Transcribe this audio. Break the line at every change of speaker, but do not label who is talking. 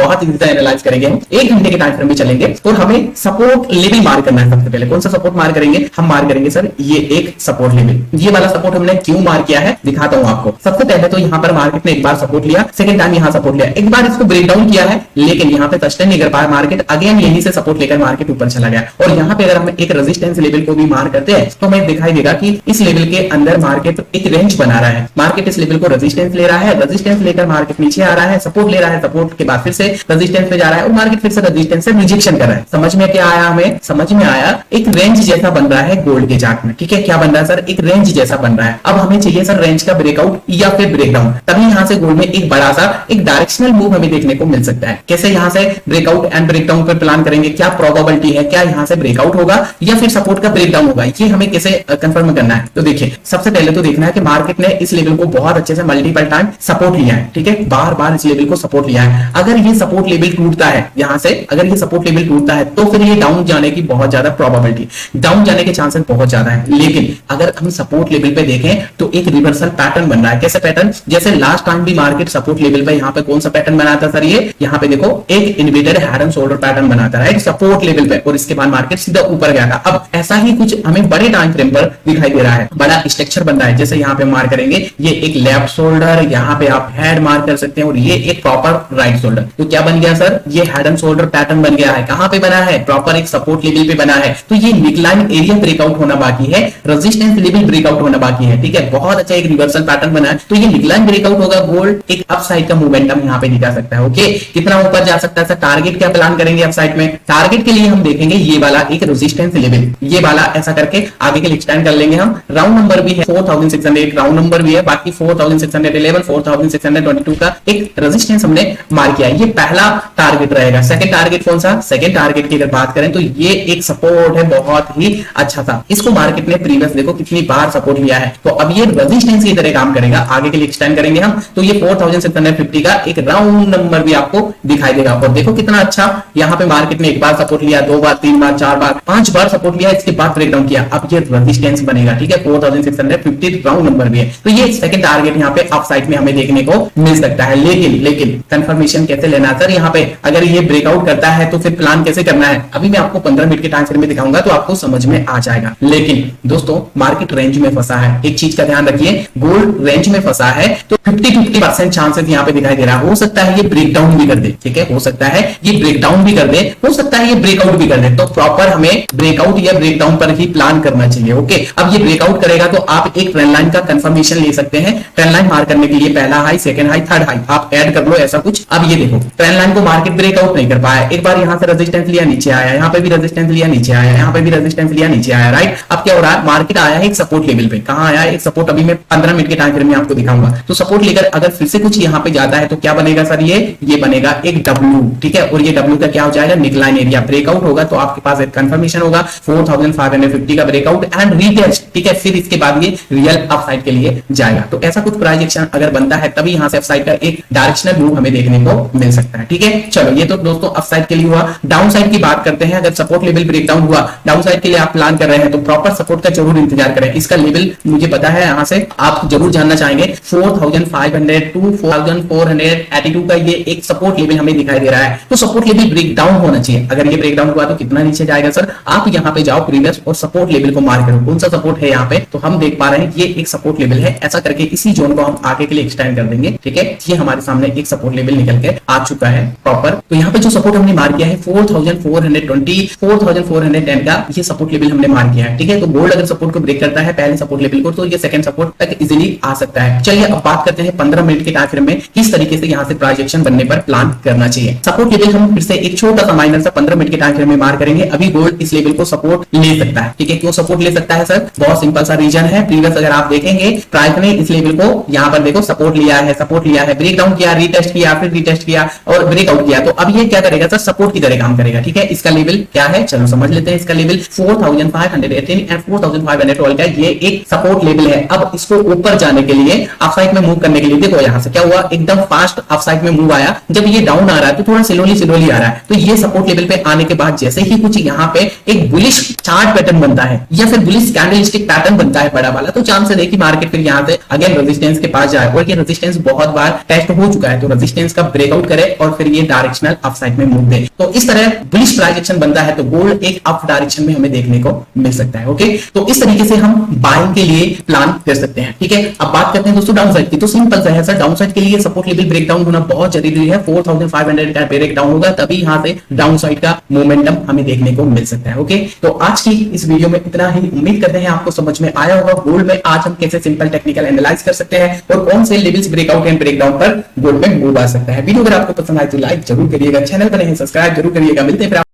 बहुत इजी से एनालाइज करेंगे हम। 1 घंटे के टाइम फ्रेम में चलेंगे और हमें सपोर्ट लेवल मार्क करना है। सबसे पहले कौन सा सपोर्ट मार्क करेंगे? हम मार्क करेंगे सर ये एक सपोर्ट लेवल। ये वाला सपोर्ट हमने क्यों मार्क किया है दिखाता हूं आपको। सबसे पहले तो यहाँ पर मार्केट ने एक बार सपोर्ट लिया, सेकंड टाइम यहाँ सपोर्ट लिया, एक बार इसको ब्रेक डाउन किया है, लेकिन यहाँ पे सस्टेन नहीं कर पाया मार्केट, अगेन यहीं से सपोर्ट लेकर मार्केट ऊपर चला गया। और यहाँ पे अगर हम एक रेजिस्टेंस लेवल को भी मार्क करते हैं तो हमें दिखाई देगा कि इस लेवल के अंदर मार्केट एक रेंज बना रहा है। मार्केट इस लेवल को रेजिस्टेंस ले रहा है, रेजिस्टेंस लेकर मार्केट नीचे आ रहा है, सपोर्ट ले रहा है, सपोर्ट के बाद फिर से रेजिस्टेंस पे जा रहा है और मार्केट फिर से रेजिस्टेंस से रिजेक्शन कर रहा है। समझ में क्या आया? हमें समझ में आया एक रेंज जैसा बन रहा है गोल्ड के चार्ट में। ठीक है, क्या बन रहा है सर? एक रेंज जैसा बन रहा है। अब हमें चाहिए सर रेंज का ब्रेकआउट या फिर ब्रेकडाउन, तभी यहां से गोल्ड में एक बड़ा सा एक डायरेक्शनल मूव हमें देखने को मिल सकता है। कैसे यहां से ब्रेकआउट एंड ब्रेकडाउन पर प्लान करेंगे? क्या प्रोबेबिलिटी है, क्या यहां से ब्रेकआउट होगा या फिर सपोर्ट का ब्रेकडाउन होगा, ये हमें कैसे कंफर्म करना है? तो देखिए, सबसे पहले तो देखना है कि मार्केट ने इस लेवल को बहुत अच्छे से मल्टीपल टाइम सपोर्ट लिया है। ठीक है, बार बार इस लेवल को सपोर्ट लिया है। अगर ये सपोर्ट लेवल टूटता है यहां से, अगर ये सपोर्ट लेवल टूटता है तो फिर ये डाउन जाने की बहुत ज्यादा प्रोबेबिलिटी, डाउन जाने के चांसेस बहुत ज्यादा है। लेकिन अगर हम सपोर्ट लेवल पे देखें तो एक रिवर्सल पैटर्न बन रहा है। कैसे पैटर्न? जैसे लास्ट टाइम भी मार्केट सपोर्ट लेवल पे यहाँ पे कौन सा पैटर्न बनाता सर? ये यहाँ पे देखो एक inverted head and shoulder pattern बनाता है सपोर्ट लेवल पे, और इसके बाद मार्केट सीधा ऊपर गया था। अब ऐसा ही कुछ हमें बड़े टाइम फ्रेम पर दिखाई दे रहा है, बड़ा स्ट्रक्चर बन रहा है। जैसे यहाँ पे मार्क करेंगे, ये एक लेफ्ट शोल्डर, यहाँ पे आप हेड मार्क कर सकते हैं, और ये एक प्रॉपर राइट शोल्डर। तो क्या बन गया सर? ये हेड एंड शोल्डर पैटर्न बन गया है। कहां पे बना है? प्रॉपर एक सपोर्ट लेवल पे बना है। तो ये निकलाइन एरिया ब्रेकआउट होना बाकी है, रेजिस्टेंस लेवल ब्रेकआउट होना बाकी है। ठीक है, बहुत अच्छा एक रिवर्सल पैटर्न बना है। तो ये निकलाइन ब्रेकआउट होगा, गोल्ड एक अपसाइड का मोमेंटम यहाँ पे दिखा सकता है। ओके, कितना ऊपर जा सकता है सर? टारगेट क्या प्लान करेंगे अपसाइड में? टारगेट के लिए हम देखेंगे ये वाला एक रेजिस्टेंस लेवल, ये वाला ऐसा करके आगे के लिए एक्सटेंड कर लेंगे हम। राउंड नंबर भी है 4600, राउंड नंबर भी है, बाकी 4611, 4622 का एक रेजिस्टेंस हमने मार्क किया है। ये पहला टारगेट रहेगा। सेकंड टारगेट कौन सा? सेकंड टारगेट की अगर बात करें तो ये एक सपोर्ट है बहुत ही अच्छा था। इसको मार्केट ने प्रीवियस देखो कितनी बार सपोर्ट लिया है, तो अब ये रेजिस्टेंस की तरह काम करेगा। आगे के लिए एक्सटेंड करेंगे हम, तो ये 4650 का एक राउंड नंबर भी आपको दिखाई देगा। और देखो कितना अच्छा यहाँ पे मार्केट ने एक बार सपोर्ट लिया, 2 बार, 3 बार, 4 बार, 5 बार सपोर्ट लिया, इसके बाद ब्रेकडाउन किया। अब ये रेजिस्टेंस बनेगा। ठीक है, 4650 राउंड नंबर भी है। तो ये सेकंड टारगेट यहाँ पे अप साइड में हमें देखने को मिल सकता है। लेकिन कंफर्मेशन कैसे लेना सर? यहाँ पे अगर ये ब्रेकआउट करता है तो फिर प्लान कैसे करना है? अभी मैं आपको 15 मिनट के टाइम फ्रेम में दिखाऊंगा तो आपको समझ में आ जाएगा। लेकिन दोस्तों, मार्केट रेंज में फंसा है, एक चीज का ध्यान रखिए, गोल्ड रेंज में फंसा है तो 50% चांसेस यहाँ पे दिखाई दे रहा है। हो सकता है ये ब्रेकडाउन भी कर दे। ठीक है, हो सकता है ये ब्रेकडाउन भी कर दे, हो सकता है ये ब्रेकआउट भी कर दे। तो प्रॉपर हमें ब्रेकआउट या ब्रेकडाउन पर ही प्लान करना चाहिए। ओके, अब ये ब्रेकआउट करेगा तो आप एक ट्रेंड लाइन का कंफर्मेशन ले सकते हैं। ट्रेंड लाइन मार्क करने के लिए पहला high, second high, third high आप ऐड कर लो, ऐसा कुछ। अब ये देखो ट्रेंड लाइन को मार्केट ब्रेकआउट नहीं कर पाया, एक बार यहां से रेजिस्टेंस लिया, नीचे आया, यहां पे भी रेजिस्टेंस लिया, नीचे आया, यहां पे भी रेजिस्टेंस लिया, नीचे आया। राइट, अब क्या हो रहा है? मार्केट आया है एक सपोर्ट लेवल पे। कहां आया है? एक सपोर्ट अभी मैं 15 मिनट के टाइम फ्रेम में आपको दिखाऊंगा। तो सपोर्ट लेकर अगर फिर से कुछ यहां पे जाता है तो क्या बनेगा सर? ये बनेगा एक डब्ल्यू। ठीक है, और ये डब्ल्यू का क्या हो जाएगा? निकलाइन एरिया ब्रेकआउट होगा। तो आपके पास एक कंफर्मेशन होगा 4550 का ब्रेकआउट एंड रीटेस्ट। ठीक है, फिर इसके बाद ये रियल अपसाइड के लिए जाएगा। तो ऐसा कुछ प्रोजेक्शन अगर बनता है तभी यहां से अपसाइड का एक डायरेक्शनल मूव हमें देखने को मिल सकता है। ठीक है, चलो ये तो दोस्तों अपसाइड के लिए हुआ। डाउन साइड की बात करते हैं। अगर सपोर्ट लेवल ब्रेकडाउन हुआ, डाउन साइड के लिए आप प्लान कर रहे हैं तो प्रॉपर सपोर्ट का जरूर इंतजार करें। इसका लेवल मुझे पता है, यहां से आप जरूर जानना चाहेंगे 4500 टू 4482 का ये एक सपोर्ट लेवल हमें दिखाई दे रहा है। तो सपोर्ट लेवल ब्रेकडाउन होना चाहिए। अगर ये ब्रेकडाउन हुआ तो कितना नीचे जाएगा सर? आप यहां पे जाओ प्रीवियस और सपोर्ट लेवल को मार्क करो। कौन सा सपोर्ट है यहाँ पे? तो हम देख पा रहे हैं ये एक सपोर्ट लेवल है। ऐसा करके इसी जोन को हम आगे के लिए एक्सटेंड कर देंगे। ठीक है, ये हमारे सामने एक सपोर्ट लेवल निकल के आ चुका है प्रॉपर। तो यहाँ पे जो सपोर्ट हमने मार्क किया है 4420, 4410 का ये सपोर्ट लेवल हमने मार्क किया है। ठीक है, तो गोल्ड अगर सपोर्ट को ब्रेक करता है पहले सपोर्ट लेवल को, तो ये सेकंड सपोर्ट तक इजीली आ सकता है। चलिए अब बात करते हैं 15 मिनट के टाइम फ्रेम में किस तरीके से यहाँ से प्रोजेक्शन बनने पर प्लान करना चाहिए। सपोर्ट लेवल हम फिर से एक छोटा सा माइनर सा 15 मिनट के टाइम फ्रेम में मार्क करेंगे। अभी गोल्ड इस लेवल को सपोर्ट ले सकता है। ठीक है, क्यों सपोर्ट ले सकता है सर? बहुत सिंपल सा रीजन है। प्रीवियस अगर आप देखेंगे प्राइस ने इस लेवल को यहाँ पर देखो सपोर्ट लिया है, ब्रेकडाउन किया, रीटेस्ट किया, फिर रीटेस्ट किया और ब्रेकआउट किया। तो अब ये क्या करेगा सर? सपोर्ट की तरह काम करेगा। ठीक है, इसका लेवल क्या है चलो समझ लेते हैं। इसका लेवल 4518 एंड 4512 का ये एक सपोर्ट लेवल है। अब इसको ऊपर जाने के लिए अपसाइड में मूव करने के लिए देखो यहां से क्या हुआ, एकदम फास्ट अपसाइड में मूव आया। जब ये डाउन आ रहा है तो थोड़ा स्लोली आ रहा है। तो ये सपोर्ट लेवल पे आने के बाद जैसे ही कुछ यहाँ पे एक बुलिश चार्ट पैटर्न बनता है या फिर बुलिश कैंडलस्टिक पैटर्न बनता है बड़ा वाला, तो चांस है कि मार्केट फिर यहाँ से अगेन रेजिस्टेंस के पास जाए। और ये रेजिस्टेंस बहुत बार टेस्ट हो चुका है, तो रेजिस्टेंस का ब्रेकआउट करे और फिर ये डायरेक्शनल अपसाइड में मूव दे। तो इस तरह बुलिश प्राइस एक्शन बनता है तो गोल्ड एक अप डायरेक्शन में हमें देखने को मिल सकता है। ओके, तो इस तरीके से हम बाइंग के लिए प्लान कर सकते हैं। ठीक है, अब बात करते हैं दोस्तों डाउन साइड की। तो सिंपल सा है सर, डाउन साइड के लिए सपोर्ट लेवल ब्रेकडाउन होना बहुत जरूरी है। 4500 का ब्रेकडाउन होगा तभी यहां से डाउन साइड का मोमेंटम हमें देखने को मिल सकता है। ओके, तो आज की इस वीडियो में इतना ही। उम्मीद करते हैं आपको समझ में आया होगा गोल्ड में आज हम कैसे सिंपल टेक्निकल एनालाइज कर सकते हैं और कौन से लेवल्स ब्रेकआउट एंड ब्रेकडाउन पर गोल्ड में मूव आ सकता है। वीडियो अगर आपको पसंद आए तो लाइक जरूर करिएगा, चैनल पर नहीं सब्सक्राइब जरूर करिएगा। मिलते हैं